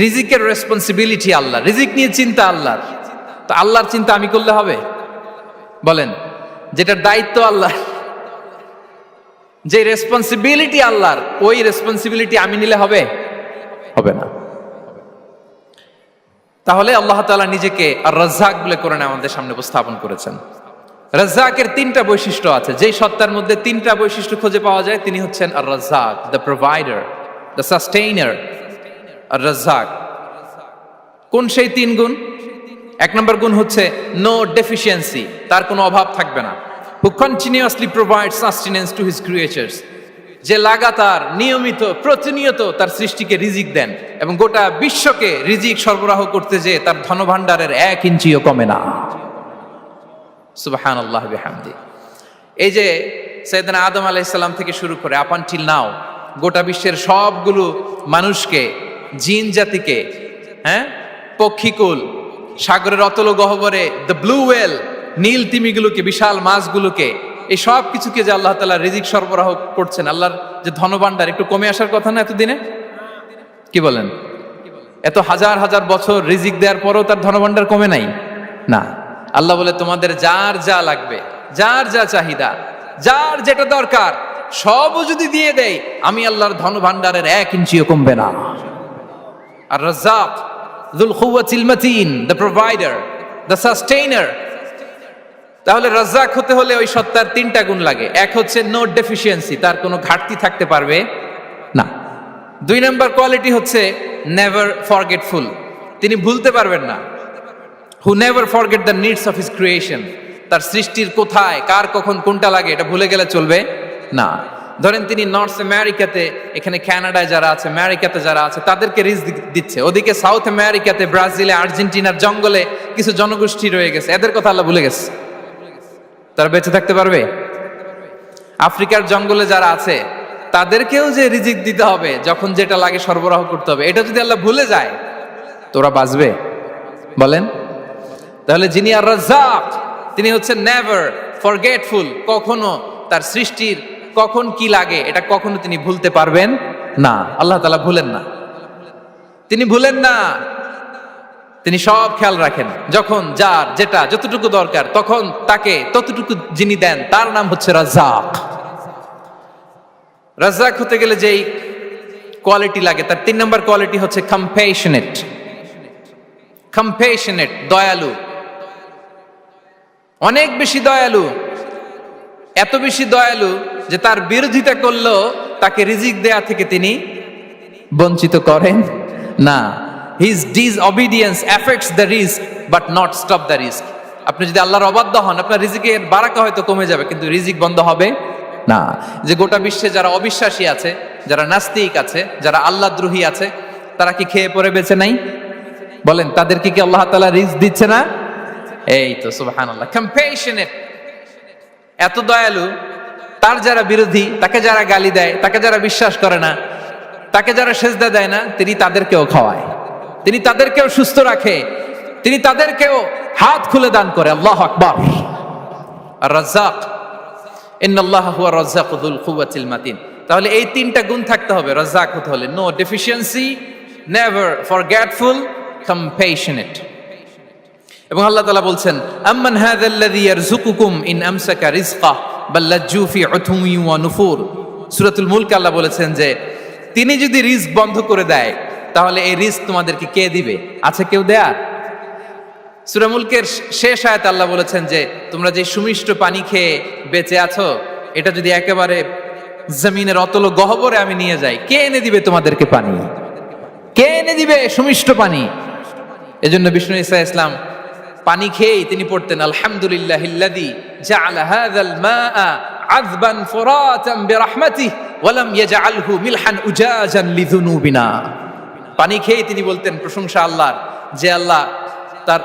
রিজিকের রেসপন্সিবিলিটি আল্লাহ, রিজিক নিয়ে চিন্তা আল্লাহর। তো আল্লাহর চিন্তা আমি করলে হবে? বলেন, যেটার দায়িত্ব আল্লাহ, যে রেসপন্সিবিলিটি আল্লাহর, ওই রেসপন্সিবিলিটি আমি নিলে হবে? হবে না। তাহলে আল্লাহ তাআলা নিজেকে আর রাজ্জাক বলে কোরআনে আমাদের সামনে উপস্থাপন করেছেন। রাজ্জাকের তিনটা বৈশিষ্ট্য আছে, যেই সত্তার মধ্যে তিনটা বৈশিষ্ট্য খুঁজে পাওয়া যায় তিনি হচ্ছেন আর রাজ্জাক, দ্য প্রোভাইডার, দ্য সাস্টেইনার। আর রাজ্জাক কোন সেই তিন গুণ? এক নম্বর গুণ হচ্ছে নো ডেফিসিয়েন্সি, তার কোনো অভাব থাকবে না। হু continuously provide sustenance to his creatures, যে লাগাতার নিয়মিত প্রতিনিয়ত তার সৃষ্টিকে রিজিক দেন এবং গোটা বিশ্বকে রিজিক সরবরাহ করতে যে তার ধনভাণ্ডারের 1 ইঞ্চিও কমে না। সুবহানাল্লাহ বিহামদি। এই যে সাইয়েদনা আদম আলাইহিস সালাম থেকে শুরু করে আপ আনটিল নাও গোটা বিশ্বের সবগুলো মানুষকে, জিন জাতিকে, পক্ষীকুল, সাগরের অতল গহ্বরে দ্য ব্লু ওয়েল, নীল তিমিগুলোকে, বিশাল মাছগুলোকে, এই সব কিছুকে যে আল্লাহ তাআলা রিজিক সরবরাহ করছেন, আল্লাহর যে ধনভাণ্ডার একটু কমে আসার কথা না এতদিনে? কি বলেন? এত হাজার হাজার বছর রিজিক দেওয়ার পরও তার ধনভাণ্ডার কমে নাই না। আল্লাহ বলে তোমাদের যার যা লাগবে, যার যা চাহিদা, যার যেটা দরকার সবও যদি দিয়ে দেই, আমি আল্লাহর ধনভাণ্ডারের 1 ইঞ্চিও কমবে না। আর Razzak যুল কুওয়াতিল মাতিন, the provider, the sustainer. তাহলে রাজ্জাক হতে হলে ওই সত্তার তিনটা গুণ লাগে। এক হচ্ছে নো ডেফিসিয়েন্সি, তার কোনো ঘাটতি থাকতে পারবে না। 2 নম্বর কোয়ালিটি হচ্ছে নেভার ফরগেটফুল, তিনি ভুলতে পারবেন না। Who never forget the needs of his creation, তার সৃষ্টির কোথায় কার কখন কোনটা লাগে এটা ভুলে গেলে চলবে না। ধরেন তিনি নর্থ আমেরিকাতে, এখানে কানাডায় যারা আছে, আমেরিকাতে যারা আছে, তাদেরকে রিজিক দিচ্ছে। ওদিকে সাউথ আমেরিকাতে, ব্রাজিলে, আর্জেন্টিনার জঙ্গলে কিছু জনগোষ্ঠী রয়ে গেছে, এদের কথা আল্লাহ ভুলে গেছে। তারা বেঁচে থাকতে পারবে? আফ্রিকার জঙ্গলে যারা আছে তাদেরকেও যে রিজিক দিতে হবে, যখন যেটা লাগে সরবরাহ করতে হবে, এটা যদি আল্লাহ ভুলে যায় তোরা বাঁচবে? বলেন। তাহলে যিনি আর রাজ্জাক তিনি হচ্ছেন নেভার ফরগেটফুল, কখনো তার সৃষ্টির কখন কি লাগে এটা কখনো তিনি ভুলতে পারবেন না। আল্লাহ তাআলা ভুলেন না, তিনি ভুলেন না, তিনি সব খেয়াল রাখেন। যখন যার যেটা যতটুকু দরকার তখন তাকে ততটুকু যিনি দেন তার নাম হচ্ছে রাজ্জাক। রাজ্জাক হতে গেলে যেই কোয়ালিটি লাগে তার 3 নম্বর কোয়ালিটি হচ্ছে কম্প্যাশনেট। কম্প্যাশনেট, দয়ালু, অনেক বেশি দয়ালু, এত বেশি দয়ালু যে তার বিরোধিতা করলেও তাকে রিজিক দেয়া থেকে তিনি বঞ্চিত করেন না। His disobedience affects the risk but not stop the risk. আপনি যদি আল্লাহর অবাধ্য হন, আপনার রিজিকের বারাকা হয়তো কমে যাবে কিন্তু রিজিক বন্ধ হবে না। যে গোটা বিশ্বে যারা অবিশ্বাসী আছে, যারা নাস্তিক আছে, যারা আল্লাহদ্রোহী আছে, তারা কি খেয়ে পরে বেঁচে নাই? বলেন, তাদেরকে কি আল্লাহ তাআলা রিজিক দিচ্ছে না? এই তো সুবহানাল্লাহ। কম্প্যাশনেট, এত দয়ালু, তার যারা বিরোধী, তাকে যারা গালি দেয়, তাকে যারা বিশ্বাস করে না, তাকে যারা সেজদা দেয় না, তিনি তাদেরকেও খাওয়ায়, তিনি তাদেরকেও সুস্থ রাখে, তিনি তাদেরকেও হাত খুলে দান করে। আল্লাহু আকবার। আর রাজ্জাক, ইন্নাল্লাহা হুয়া রাজ্জাকু যুল কুওয়াতিল মাতিন। তাহলে এই তিনটা গুণ থাকতে হবে রাজ্জাক হতে হলে: no deficiency, never forgetful, compassionate. এবং আল্লাহ তাআলা বলছেন, আম্মান হাযাল্লাযী ইয়ারযুকুকুম ইন আমসাকা রিজকাহ বাল লাজ্জু ফি উতুওয়ি ওয়া নুফুর। সূরাতুল মুলক আল্লাহ বলেছেন যে তিনি যদি রিজক বন্ধ করে দেয় তাহলে এই রিজক তোমাদেরকে কে দিবে? আছে কেউ দেয়ার? সূরা মুলকের শেষ আয়াতে আল্লাহ বলেছেন যে তোমরা যে সুমিষ্ট পানি খেয়ে বেঁচে আছো, এটা যদি একেবারে জমিনের অতল গহ্বরে আমি নিয়ে যাই, কে এনে দিবে তোমাদেরকে পানি? কে এনে দিবে সুমিষ্ট পানি? এজন্য বিষ্ণু ঈসা ইসলাম পানি খেয়েই তিনি পড়তেন, আলহামদুলিল্লাহিল্লাযী জাআলা হাযাল মাআ আযবান ফুরাতান বিরাহমাতিহি ওয়া লাম ইয়াজআলহু মিলহান উজাজান লিযুনুবিনা। পানি খেয়েই তিনি বলতেন প্রশংসা আল্লাহর, যে আল্লাহ তার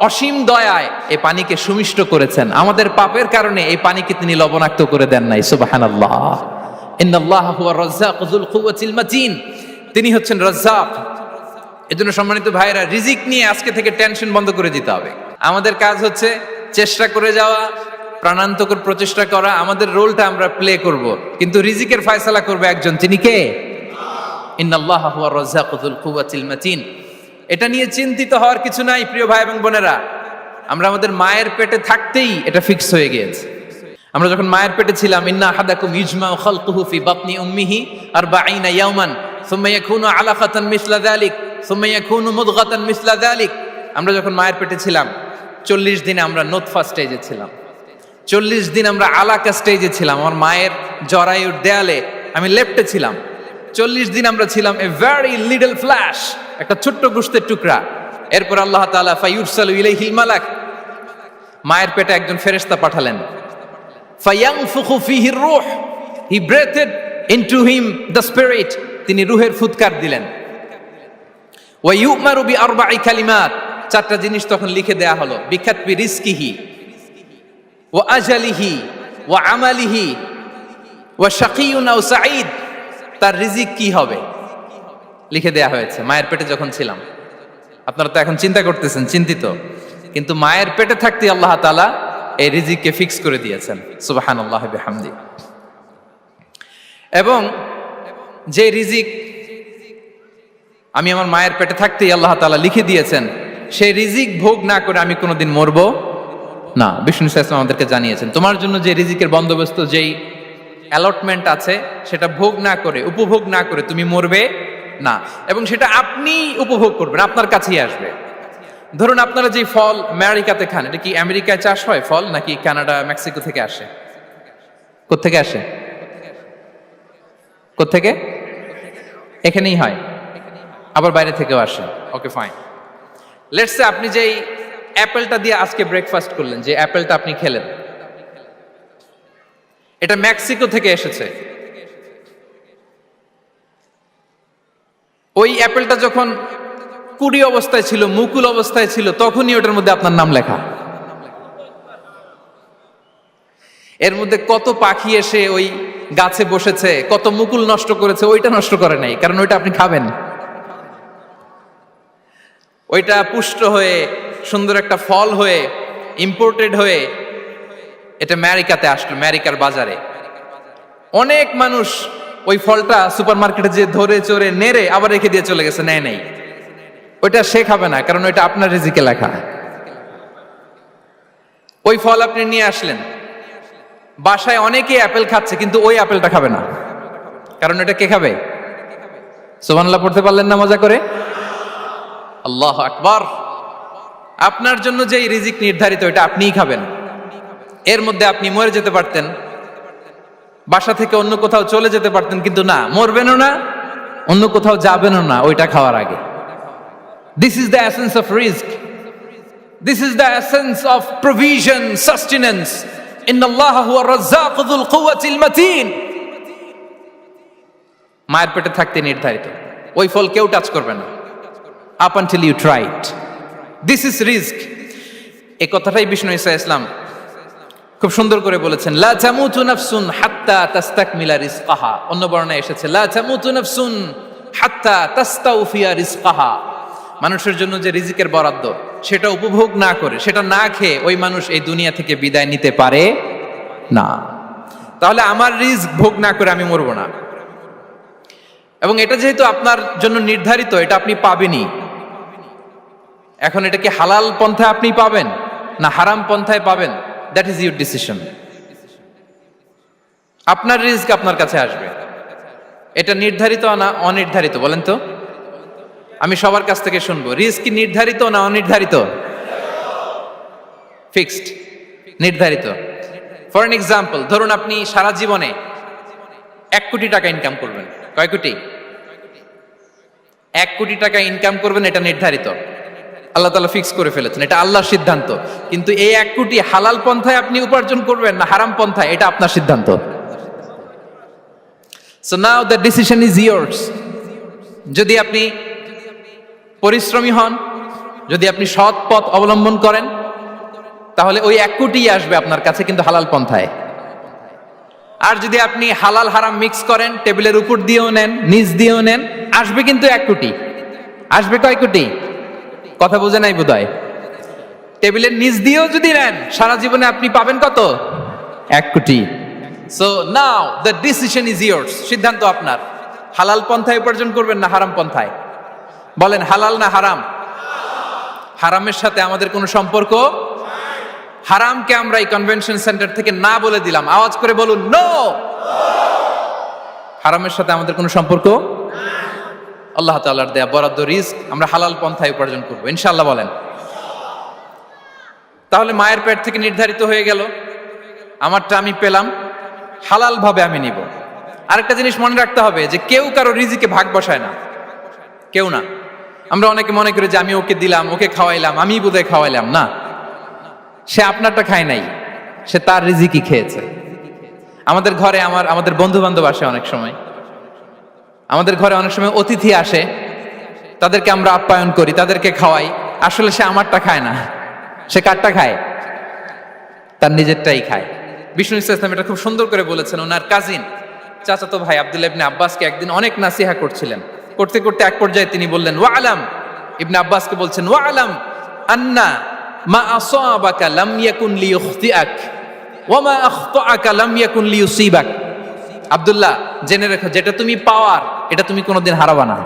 অসীম দয়ায় এই পানিকে সুমিষ্ট করেছেন, আমাদের পাপের কারণে এই পানিকে তিনি লবণাক্ত করে দেন নাই। সুবহানাল্লাহ। ইন্নাল্লাহা হুয়া রাজ্জাকু যুল কুওয়াতিল মাতিন, তিনি হচ্ছেন রাজ্জাক। এজন্য সম্মানিত ভাইরা, রিজিক নিয়ে আজকে থেকে টেনশন বন্ধ করে দিতে হবে। আমাদের কাজ হচ্ছে চেষ্টা করে যাওয়া, প্রাণান্তকর প্রচেষ্টা করা, আমাদের রোলটা আমরা প্লে করব, কিন্তু রিজিকের ফয়সালা করবে একজন, তিনি কে? ইন্নাল্লাহা হুয়ার রাজ্জাকু যুল কুওয়াতিল মাতিন। এটা নিয়ে চিন্তিত হওয়ার কিছু নাই প্রিয় ভাই এবং বোনেরা। আমরা আমাদের মায়ের পেটে থাকতেই এটা ফিক্স হয়ে গিয়েছে। আমরা যখন মায়ের পেটে ছিলাম, ইন্না আহাদাকুম ইজমাউ খালকুহু ফি বাতনি উম্মিহি 40 ইয়াওমান সুম্মা ইয়াকুনু আলাকাতান মিসলা যালিক সুম্মা ইয়াকুনু মুদগাতান মিসলা যালিক। আমরা যখন মায়ের পেটে ছিলাম 40 দিন আমরা নুতফা স্টেজে ছিলাম, 40 দিন আমরা আলাকা স্টেজে ছিলাম। আমার মায়ের জরায়ুর দেয়ালে আমি লেপ্টে ছিলাম। 40 দিন আমরা ছিলাম এ ভেরি লিটল ফ্ল্যাশ, একটা ছোট্ট গোশতের টুকরা। এরপর আল্লাহ তাআলা ফায়ুরসালু ইলাইহিল মালাক, মায়ের পেটে একজন ফেরেশতা পাঠালেন। ফায়ানফুখু ফিহির রূহ, he breathed into him the spirit, তিনি রূহের ফুৎকার দিলেন। ওয়া ইউমারু বিআরবা'i কালিমাত, চারটা জিনিস তখন লিখে দেয়া হলো। বিকাতবি রিজকিহি ওয়া আজালিহি ওয়া আমালিহি ওয়া শাকিয়ুন আও সাঈদ, তার রিজিক কি হবে লিখে দেয়া হয়েছে মায়ের পেটে যখন ছিলাম। আপনারা তো এখন চিন্তা করতেছেন, চিন্তিত, কিন্তু মায়ের পেটে থাকতে আল্লাহ তাআলা এই রিজিককে ফিক্স করে দিয়েছেন। সুবহানাল্লাহ বিহামদি। এবং যে রিজিক আমি আমার মায়ের পেটে থাকতেই আল্লাহ তাআলা লিখে দিয়েছেন, সেই রিজিক ভোগ না করে আমি কোনোদিন মরবো না। বিষ্ণু ইসলাম আমাদেরকে জানিয়েছেন, তোমার জন্য যে রিজিকের বন্দোবস্ত, যেই অ্যালটমেন্ট আছে, সেটা ভোগ না করে, উপভোগ না করে তুমি মরবে না। এবং সেটা আপনি উপভোগ করবেন, আপনার কাছেই আসবে। ধরুন আপনারা যে ফল আমেরিকাতে খান, এটা কি আমেরিকায় চাষ হয় ফল, নাকি কানাডা মেক্সিকো থেকে আসে? কোত্থেকে আসে? কোত্থেকে? এখানেই হয়, আবার বাইরে থেকেও আসে। Okay fine. লেটস সে আপনি যেই অ্যাপেলটা দিয়ে আজকে ব্রেকফাস্ট করলেন, যে অ্যাপেলটা আপনি খেলেন, এটা মেক্সিকো থেকে এসেছে। ওই অ্যাপেলটা যখন কুড়ি অবস্থায় ছিল, মুকুল অবস্থায় ছিল, তখনই ওটার মধ্যে আপনার নাম লেখা। এর মধ্যে কত পাখি এসে ওই গাছে বসেছে, কত মুকুল নষ্ট করেছে, ওইটা নষ্ট করে নাই, কারণ ওইটা আপনি খাবেন। ওইটা পুষ্ট হয়ে সুন্দর একটা ফল হয়ে ইম্পোর্টেড হয়ে এটা আমেরিকাতে আসলো, আমেরিকার বাজারে। অনেক মানুষ ওই ফলটা সুপার মার্কেটে যে ধরে চড়ে নেড়ে আবার রেখে দিয়ে চলে গেছে, নেয় নেই। ওইটা সে খাবে না, কারণ ওইটা আপনার রিজিকে লেখা। ওই ফল আপনি নিয়ে আসলেন, বাসায় অনেকেই অ্যাপেল খাচ্ছে, কিন্তু ওই অ্যাপেলটা খাবে না, কারণ এটা কে খাবে? সুবহানাল্লাহ পড়তে পারলেন না মজা করে? আল্লাহু আকবার। আপনার জন্য যে রিজিক নির্ধারিত, এটা আপনিই খাবেন। এর মধ্যে আপনি মরে যেতে পারতেন, বাসা থেকে অন্য কোথাও চলে যেতে পারতেন, কিন্তু না, মরবেনও না, অন্য কোথাও যাবেনও না ওইটা খাওয়ার আগে। This is the essence of risk, this is the essence of provision, sustenance. ইন্নাল্লাহা হুয়ার রাজ্জাকু যুল কুওয়াতিল মাতিন। মায়ের পেটে থাকতে নির্ধারিত, ওই ফল কেউ টাচ করবে না up until you try it. This is risk. এই কথাটাই বিষ্ণু ঈসা ইসলাম খুব সুন্দর করে বলেছেন, লা তামুতু নাফসুন হাত্তা তাস্তাকমিলা রিজকাহা। অন্য বর্ণনায় এসেছে লা তামুতু নাফসুন হাত্তা তাস্তাউফিয়া রিজকাহা। মানুষের জন্য যে রিজিকের বরাদ্দ, সেটা উপভোগ না করে, সেটা না খেয়ে ওই মানুষ এই দুনিয়া থেকে বিদায় নিতে পারে না। তাহলে আমার রিস্ক ভোগ না করে আমি মরবো না। এবং এটা যেহেতু আপনার জন্য নির্ধারিত, এটা আপনি পাবেনই। এখন এটা কি হালাল পন্থায় আপনি পাবেন না হারাম পন্থায় পাবেন, দ্যাট ইজ ইউর ডিসিশন। আপনার রিস্ক আপনার কাছে আসবে। এটা নির্ধারিত না অনির্ধারিত বলেন তো? আমি সবার কাছ থেকে শুনবো, রিস্ক কি নির্ধারিত না অনির্ধারিত? ফিক্সড, নির্ধারিত। ফর এন এক্সাম্পল, ধরুন আপনি সারা জীবনে 1 কোটি টাকা ইনকাম করবেন। কয় কোটি? 1 কোটি টাকা ইনকাম করবেন, এটা নির্ধারিত, আল্লাহ তাআলা ফিক্স করে ফেলেছেন, এটা আল্লাহর সিদ্ধান্ত। কিন্তু এই 1 কোটি হালাল পন্থায় আপনি উপার্জন করবেন না হারাম পন্থায়, এটা আপনার সিদ্ধান্ত। So now the decision is years. যদি আপনি পরিশ্রমী হন, যদি আপনি সৎ পথ অবলম্বন করেন, তাহলে ওই 1 কোটি আসবে আপনার কাছে, কিন্তু হালাল পন্থায়। আর যদি আপনি হালাল হারাম মিক্স করেন, টেবিলের উপর দিয়েও নেন, নিচ দিয়েও নেন, আসবে কিন্তু 1 কোটি। আসবে কয় কোটি? কথা বোঝে নাই বোধহয়। টেবিলের নিচ দিয়েও যদি নেন, সারা জীবনে আপনি পাবেন কত? 1 কোটি। So now the decision is years. সিদ্ধান্ত আপনার। হালাল পন্থায় উপার্জন করবেন না হারাম পন্থায়? বলেন হালাল না হারাম? হারামের সাথে আমাদের কোনো সম্পর্ক? হারামকে আমরা এই কনভেনশন সেন্টার থেকে না বলে দিলাম, আওয়াজ করে বলুন নো। হারামের সাথে আমাদের কোনো সম্পর্ক? আল্লাহ তাআলার দেয়া বরাদ্দ রিস্ক আমরা হালাল পন্থায় উপার্জন করবো ইনশাআল্লাহ। বলেন। তাহলে মায়ের পেট থেকে নির্ধারিত হয়ে গেল, আমারটা আমি পেলাম, হালাল ভাবে আমি নিব। আরেকটা জিনিস মনে রাখতে হবে যে কেউ কারো রিজিকে ভাগ বসায় না, কেউ না। আমরা অনেকে মনে করি যে আমি ওকে দিলাম, ওকে খাওয়াইলাম, আমি বোধহয় খাওয়াইলাম। না, সে আপনারটা খায় নাই, সে তার রিজিকই খেয়েছে। আমাদের ঘরে আমাদের বন্ধু বান্ধব আসে অনেক সময়, আমাদের ঘরে অনেক সময় অতিথি আসে, তাদেরকে আমরা আপ্যায়ন করি, তাদেরকে খাওয়াই। আসলে সে আমারটা খায় না, সে কারটা খায়? তার নিজেরটাই খায়। বিষ্ণু ইসলাম এটা খুব সুন্দর করে বলেছেন। ওনার কাজিন চাচাতো ভাই আব্দুল্লাহ ইবনে আব্বাসকে একদিন অনেক নাসিহা করছিলেন। করতে করতে এক পর্যায়ে তিনি বললেন, ওয়া আলাম, ইবনে আব্বাসকে বলছেন, ওয়া আলাম আন্না মা আসাবাকা লাম ইয়াকুন লিইখতিআক ওয়া মা আখতাআকা লাম ইয়াকুন লিইউসিবাক। আব্দুল্লাহ, জেনে রেখো, যেটা তুমি পাওয়ার এটা তুমি কোনোদিন হারাবা না।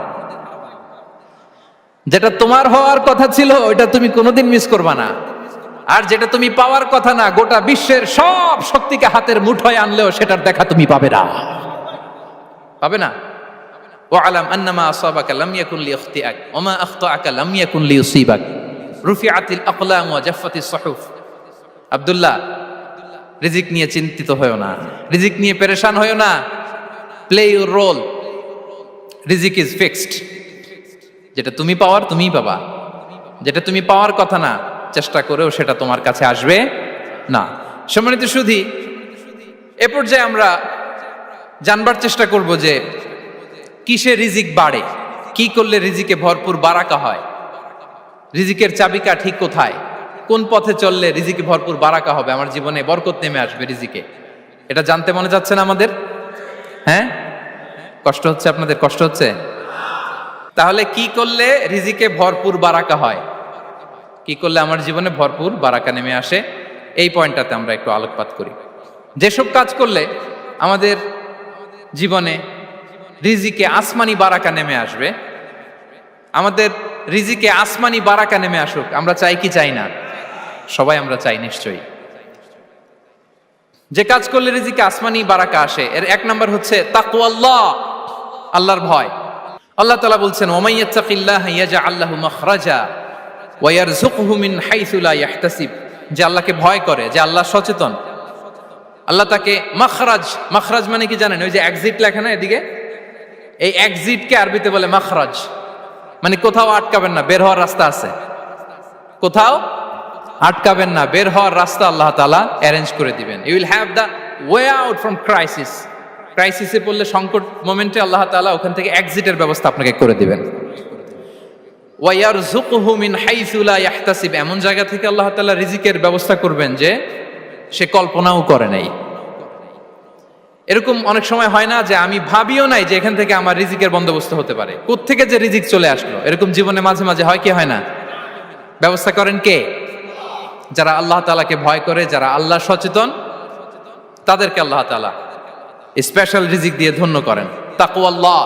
যেটা তোমার হওয়ার কথা ছিল ওটা তুমি কোনোদিন মিস করবা না। আর যেটা তুমি পাওয়ার কথা না, গোটা বিশ্বের সব শক্তিকে হাতের মুঠোয় আনলেও সেটার দেখা তুমি পাবে না, পাবে না। ওয়া আলাম আন্নামা আসাবাকা লাম ইয়াকুন লিইখতিআক ওয়া মা আখতাআকা লাম ইয়াকুন লিইউসিবাক রুফিআতিল আকলাম ওয়া জাফফাতিস সুহুফ। আব্দুল্লাহ, রিজিক নিয়ে চিন্তিত হয়ো না, রিজিক নিয়ে পেরেশান হয়ো না। প্লে ইউর রোল, রিজিক ইজ ফিক্সড। যেটা তুমি পাওয়ার তুমিই পাবা, যেটা তুমি পাওয়ার কথা না, চেষ্টা করেও সেটা তোমার কাছে আসবে না। সম্মানিত সুধী, এ পর্যায়ে আমরা জানবার চেষ্টা করব যে কিসে রিজিক বাড়ে, কি করলে রিজিকে ভরপুর বারাকা হয়, রিজিকের চাবিকা ঠিক কোথায়, কোন পথে চললে রিজিকে ভরপুর বারাকা হবে, আমার জীবনে বরকত নেমে আসবে রিজিকে। এটা জানতে মনে যাচ্ছে না আমাদের? হ্যাঁ, কষ্ট হচ্ছে আপনাদের? কষ্ট হচ্ছে? তাহলে কি করলে রিজিকে ভরপুর বারাকা হয়, কি করলে আমার জীবনে ভরপুর বারাকা নেমে আসে, এই পয়েন্টটাতে আমরা একটু আলোকপাত করি। যেসব কাজ করলে আমাদের জীবনে রিজিকে আসমানি বারাকা নেমে আসবে, আমাদের রিজিকে আসমানি বারাকা নেমে আসুক, আমরা চাই কি চাই না? সবাই আমরা চাই নিশ্চয়ই। যে কাজ করলে রিজিকে আসমানি বারাকা আসে, এর এক নাম্বার হচ্ছে তাকওয়াল্লাহ, আল্লাহর ভয়। আল্লাহ তাআলা বলছেন, ওয়া ইয়াত্তাকিল্লাহা ইয়াজআল লাহু মাখরাজা ওয়া ইয়ারযুকহু মিন হাইসু লা ইয়াহতাসিব। যে আল্লাহকে ভয় করে, যে আল্লাহ সচেতন, আল্লাহ তাকে মাখরাজ, মাখরাজ মানে কি জানেন? ওই যে এক্সিট লেখা না এদিকে, এই এক্সিটকে আরবিতে বলে মাখরাজ, মানে কোথাও আটকাবেন না, বের হওয়ার রাস্তা আছে, কোথাও আটকাবেন না, বের হওয়ার রাস্তা আল্লাহ তাআলা অ্যারেঞ্জ করে দিবেন। You will have the way out from crisis. ক্রাইসিসে পড়লে, সংকট মোমেন্টে আল্লাহ তাআলা ওখান থেকে এক্সিটের ব্যবস্থা আপনাকে করে দিবেন। ওয়া ইয়ারযুকহু মিন হাইসু লা ইয়াহতাসিব, এমন জায়গা থেকে আল্লাহ তাআলা রিজিকের ব্যবস্থা করবেন যে সে কল্পনাও করে নাই। এরকম অনেক সময় হয় না যে আমি ভাবিও নাই যে এখান থেকে আমার রিজিকের বন্দোবস্ত হতে পারে, কোত্থেকে যে রিজিক চলে আসলো, এরকম জীবনে মাঝে মাঝে হয় কি হয় না? ব্যবস্থা করেন কে? যারা আল্লাহ তাআলাকে ভয় করে, যারা আল্লাহ সচেতন, তাদেরকে আল্লাহ তাআলা স্পেশাল রিজিক দিয়ে ধন্য করেন। তাকওয়াল্লাহ।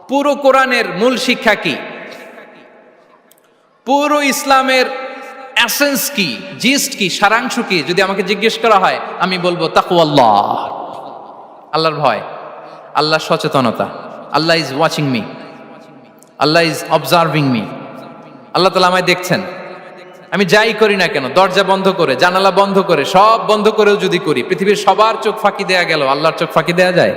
পুরো কোরআনের মূল শিক্ষা কি? পুরো ইসলামের এসেন্স কি, জিস্ট কি, সারাংশ কি যদি আমাকে জিজ্ঞেস করা হয়, আমি বলবো তাকওয়াল্লাহ, আল্লাহর ভয়, আল্লাহর সচেতনতা। আল্লাহ ইজ ওয়াচিং মি, আল্লাহ ইজ অবজার্ভিং মি। আল্লাহ তাআলা আমায় দেখছেন, আমি যাই করি না কেন, দরজা বন্ধ করে, জানালা বন্ধ করে, সব বন্ধ করেও যদি করি, পৃথিবীর সবার চোখ ফাঁকি দেয়া গেল, আল্লাহর চোখ ফাঁকি দেয়া যায়?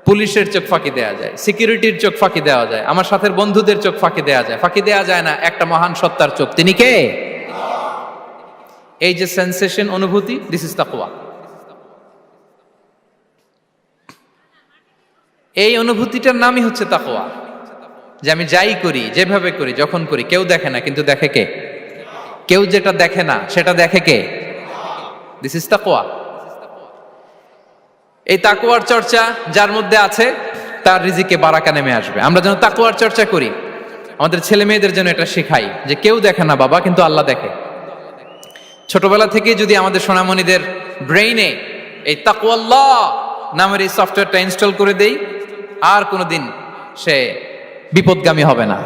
পুলিশের চোখ ফাঁকি দেয়া যায়, সিকিউরিটির চোখ ফাঁকি দেওয়া যায়, আমার সাথের বন্ধুদের চোখ ফাঁকি দেয়া যায়, ফাঁকি দেয়া যায় না একটা মহান সত্তার চোখ। তিনি কে? এই যে সেন্সেশন, অনুভূতি, দিস ইজ তাকওয়া। এই অনুভূতিটার নামই হচ্ছে তাকওয়া, যে আমি যাই করি, যেভাবে করি, যখন করি, কেউ দেখে না, কিন্তু দেখে কে? কেউ যেটা দেখে না সেটা দেখে কে? দিস ইজ তাকওয়া। এই তাকওয়ার চর্চা যার মধ্যে আছে, তার রিজিকে বারাকা নেমে আসবে। আমরা যেন তাকওয়ার চর্চা করি, আমাদের ছেলে মেয়েদের জন্য এটা শেখাই যে কেউ দেখে না বাবা, কিন্তু আল্লাহ দেখে। ছোটবেলা থেকে যদি আমাদের সোনামণিদের ব্রেইনে এই তাকওয়াল্লাহ নামের এই সফটওয়্যারটা ইনস্টল করে দেই, আর কোনোদিন সে বিপদগামী হবে না,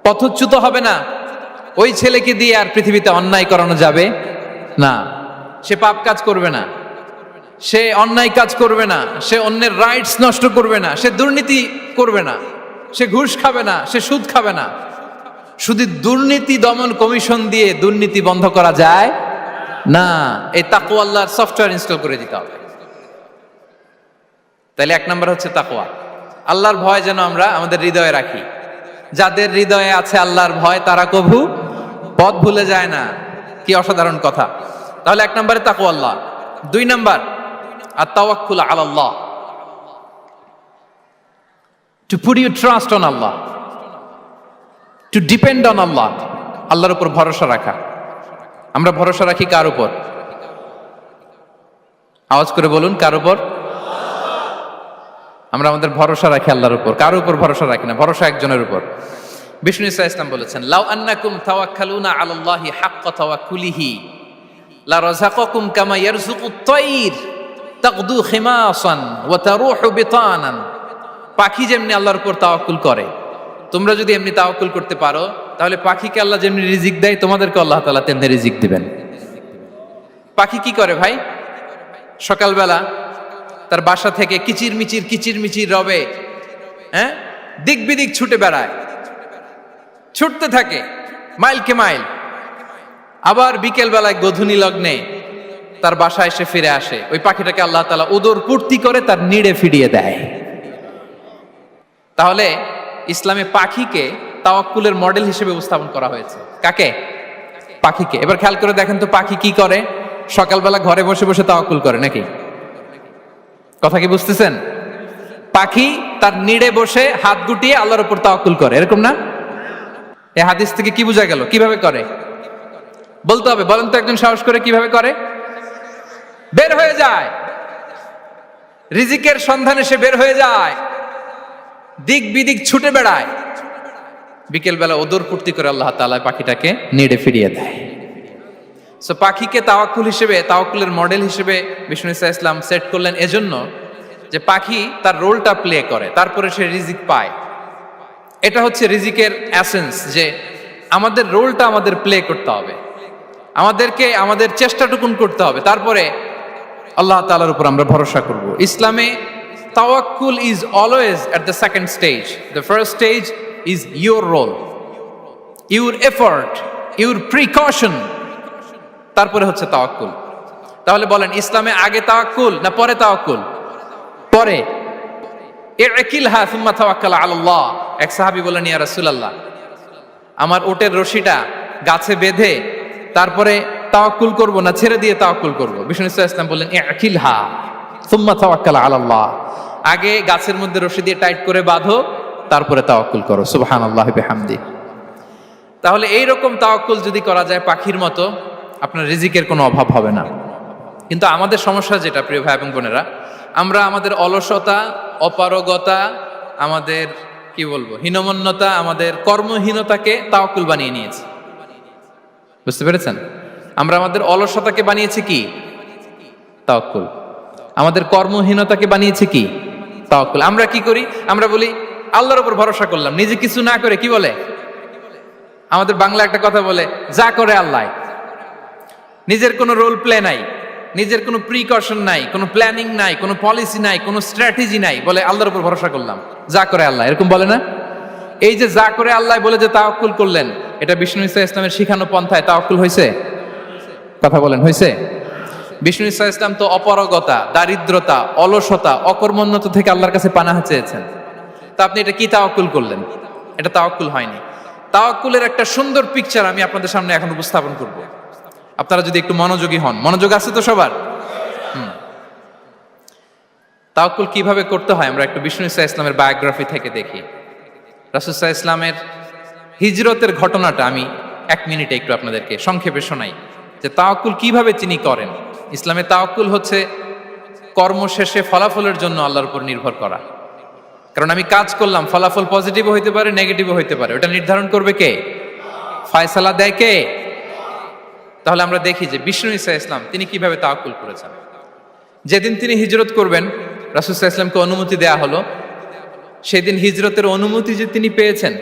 পথচ্যুত হবে না। ওই ছেলেকে দিয়ে আর পৃথিবীতে অন্যায় করানো যাবে না। সে পাপ কাজ করবে না, সে অন্যায় কাজ করবে না, সে অন্যের রাইটস নষ্ট করবে না, সে দুর্নীতি করবে না, সে ঘুষ খাবে না, সে সুদ খাবে না। শুধু দুর্নীতি দমন কমিশন দিয়ে দুর্নীতি বন্ধ করা যায় না। এই তাকওয়া আল্লাহর সফটওয়্যার ইনস্টল করে দিতে হবে। তাহলে এক নাম্বার হচ্ছে তাকওয়া। আল্লাহর ভয় যেন আমরা আমাদের হৃদয়ে রাখি। যাদের হৃদয়ে আছে আল্লাহর ভয় তারা কভু পথ ভুলে যায় না। কি অসাধারণ কথা। তাহলে এক নম্বরে তাকওয়া আল্লাহ। দুই নাম্বার আত-তাওয়াক্কুল আলাল্লাহ, to put your trust on আল্লাহ, টু ডিপেন্ড অন আল্লাহ। আল্লাহর উপর ভরসা রাখা। আমরা ভরসা রাখি কার উপর? আওয়াজ করে বলুন, কার উপর? আমরা আমাদের ভরসা রাখি আল্লাহর উপর, কার উপর ভরসা রাখি না। ভরসা একজনের উপর। বিষ্ণু ইসা ইসলাম বলেছেন, লাউ আন্নাকুম তাওয়াক্কালুনা আলাল্লাহি হাক্কা তাওয়াক্কুলিহি লা রাযাকাকুম কামা ইয়ারযুকুত তায়র তাগদু খিমাসান ওয়া তারুহু বিতানান। পাখি যেমনি আল্লাহর উপর তাওয়াক্কুল করে, তোমরা যদি এমনি তাওয়াক্কুল করতে পারো তাহলে পাখিকে আল্লাহ যেমনি রিজিক দেয় তোমাদেরকে আল্লাহ তাআলা তেমনি রিজিক দিবেন। পাখি কি করে ভাই? সকালবেলা তার বাসা থেকে কিচির মিচির রবে, হ্যাঁ, দিক বিদিক ছুটে বেড়ায়, ছুটতে থাকে মাইলকে মাইল। আবার বিকেল বেলায় গোধূলি লগ্নে তার বাসায় এসে ফিরে আসে। ওই পাখিটাকে আল্লাহ তাআলা উদর পূর্তি করে তার নিড়ে ফিরিয়ে দেয়। তাহলে ইসলামে পাখিকে তাওয়াক্কুলের মডেল হিসেবে উপস্থাপন করা হয়েছে। কাকে? পাখিকে। এবার খেয়াল করে দেখেন তো পাখি কি করে? সকালবেলা ঘরে বসে বসে তাওয়াক্কুল করে নাকি? কথা কি বুঝতেছেন? পাখি তার নিড়ে বসে হাত গুটিয়ে আল্লাহর উপর তাওয়াক্কুল করে, এরকম না? এই হাদিস থেকে কি বোঝা গেল? কিভাবে করে বলতে হবে, বলেন তো একজন সাহস করে কিভাবে করে? বের হয়ে যায়, রিজিকের সন্ধানে সে বের হয়ে যায়, দিক বিদিক ছুটে বেড়ায়, বিকেল বেলা ওদর পূর্তি করে আল্লাহ তাআলা পাখিটাকে নিড়ে ফিরিয়ে দেয়। সো পাখিকে তাওয়াক্কুল হিসেবে, তাওয়াক্কুলের মডেল হিসেবে বিষ্ণু ইসা ইসলাম সেট করলেন এজন্য যে পাখি তার রোলটা প্লে করে, তারপরে সে রিজিক পায়। এটা হচ্ছে রিজিকের এসেন্স, যে আমাদের রোলটা আমাদের প্লে করতে হবে, আমাদেরকে আমাদের চেষ্টাটুকুন করতে হবে, তারপরে আল্লাহ তাআলার উপর আমরা ভরসা করব। ইসলামে তাওয়াক্কুল is always at the second stage. The first stage is your role, your effort, your precaution, তারপরে হচ্ছে তাওয়াক্কুল। তাহলে বলেন, ইসলামে আগে তাওয়াক্কুল না পরে তাওয়াক্কুল? পরে। ইকিলহা সুম্মা তাওয়াক্কাল আলাল্লাহ। এক সাহাবী বলেন, ইয়া রাসূলুল্লাহ, আমার ওটের রশিটা গাছে বেঁধে তারপরে তাওয়াক্কুল করব না ছেড়ে দিয়ে তাওয়াক্কুল করব? বিষ্ণু সাল্লাল্লাহু আলাইহি ওয়াসাল্লাম বললেন, ইকিলহা সুম্মা তাওয়াক্কাল আলাল্লাহ। আগে গাছের মধ্যে রশি দিয়ে টাইট করে বাঁধো, তারপরে তাওয়াক্কুল করো। সুবহানাল্লাহি বিহামদি। তাহলে এই রকম তাওয়াক্কুল যদি করা যায় পাখির মতো, আপনার রিজিকের কোনো অভাব হবে না। কিন্তু আমাদের সমস্যা যেটা, প্রিয় ভাই এবং বোনেরা, আমরা আমাদের অলসতা, অপারগতা, আমাদের কি বলবো হীনমন্যতা, আমাদের কর্মহীনতাকে তাওয়াক্কুল বানিয়ে নিয়েছি। বুঝতে পেরেছেন? আমরা আমাদের অলসতাকে বানিয়েছি কি? তাওয়াক্কুল। আমাদের কর্মহীনতাকে বানিয়েছি কি? তাওয়াক্কুল। আমরা কি করি? আমরা বলি আল্লাহর উপর ভরসা করলাম, নিজে কিছু না করে। কি বলে? আমাদের বাংলা একটা কথা বলে, যা করে আল্লাহ। নিজের কোনো রোল প্লে নাই, নিজের কোনো প্রিকশন নাই, কোনো প্ল্যানিং নাই, কোনো পলিসি নাই, কোনো স্ট্র্যাটেজি নাই, বলে আল্লাহর উপর ভরসা করলাম, যা করে আল্লাহ। এরকম বলে না? এই যে যা করে আল্লাহ বলে যে তাওয়াক্কুল করলেন, এটা বিষ্ণু ইসা ইসলামের শিখানো পন্থায় তাওয়াক্কুল হয়েছে? কথা বলেন, হয়েছে? বিষ্ণু ইসা ইসলাম তো অপারগতা, দারিদ্রতা, অলসতা, অকর্মণ্যতা থেকে আল্লাহর কাছে পানাহ চেয়েছেন। তা আপনি এটা কি তাওয়াক্কুল করলেন? এটা তাওয়াক্কুল হয়নি। তাওয়াক্কুলের একটা সুন্দর পিকচার আমি আপনাদের সামনে এখন উপস্থাপন করব, আপনারা যদি একটু মনোযোগী হন। মনোযোগ আছে তো সবার? তাওয়াক্কুল কিভাবে করতে হয় আমরা একটু বিষ্ণু ইসা ইসলামের বায়োগ্রাফি থেকে দেখি। রাসূল সাল্লাল্লাহু আলাইহি ওয়াসাল্লামের হিজরতের ঘটনাটা আমি 1 মিনিটে একটু আপনাদেরকে সংক্ষেপে শোনাই, যে তাওয়াক্কুল কিভাবে তিনি করেন। ইসলামে তাওয়াক্কুল হচ্ছে কর্ম শেষে ফলাফলের জন্য আল্লাহর উপর নির্ভর করা। কারণ আমি কাজ করলাম, ফলাফল পজিটিভও হইতে পারে, নেগেটিভও হইতে পারে, ওটা নির্ধারণ করবে কে? ফয়সালা দেয় কে? তাহলে আমরা দেখি যে বিষ্ণু ইসা ইসলাম তিনি কিভাবে তাওয়াক্কুল করেছেন। যেদিন তিনি হিজরত করবেন, রাসূল সাল্লাল্লাহু আলাইহি ওয়াসাল্লামকে অনুমতি দেয়া হলো সেদিন হিজরতের অনুমতি যে তিনি পেয়েছেন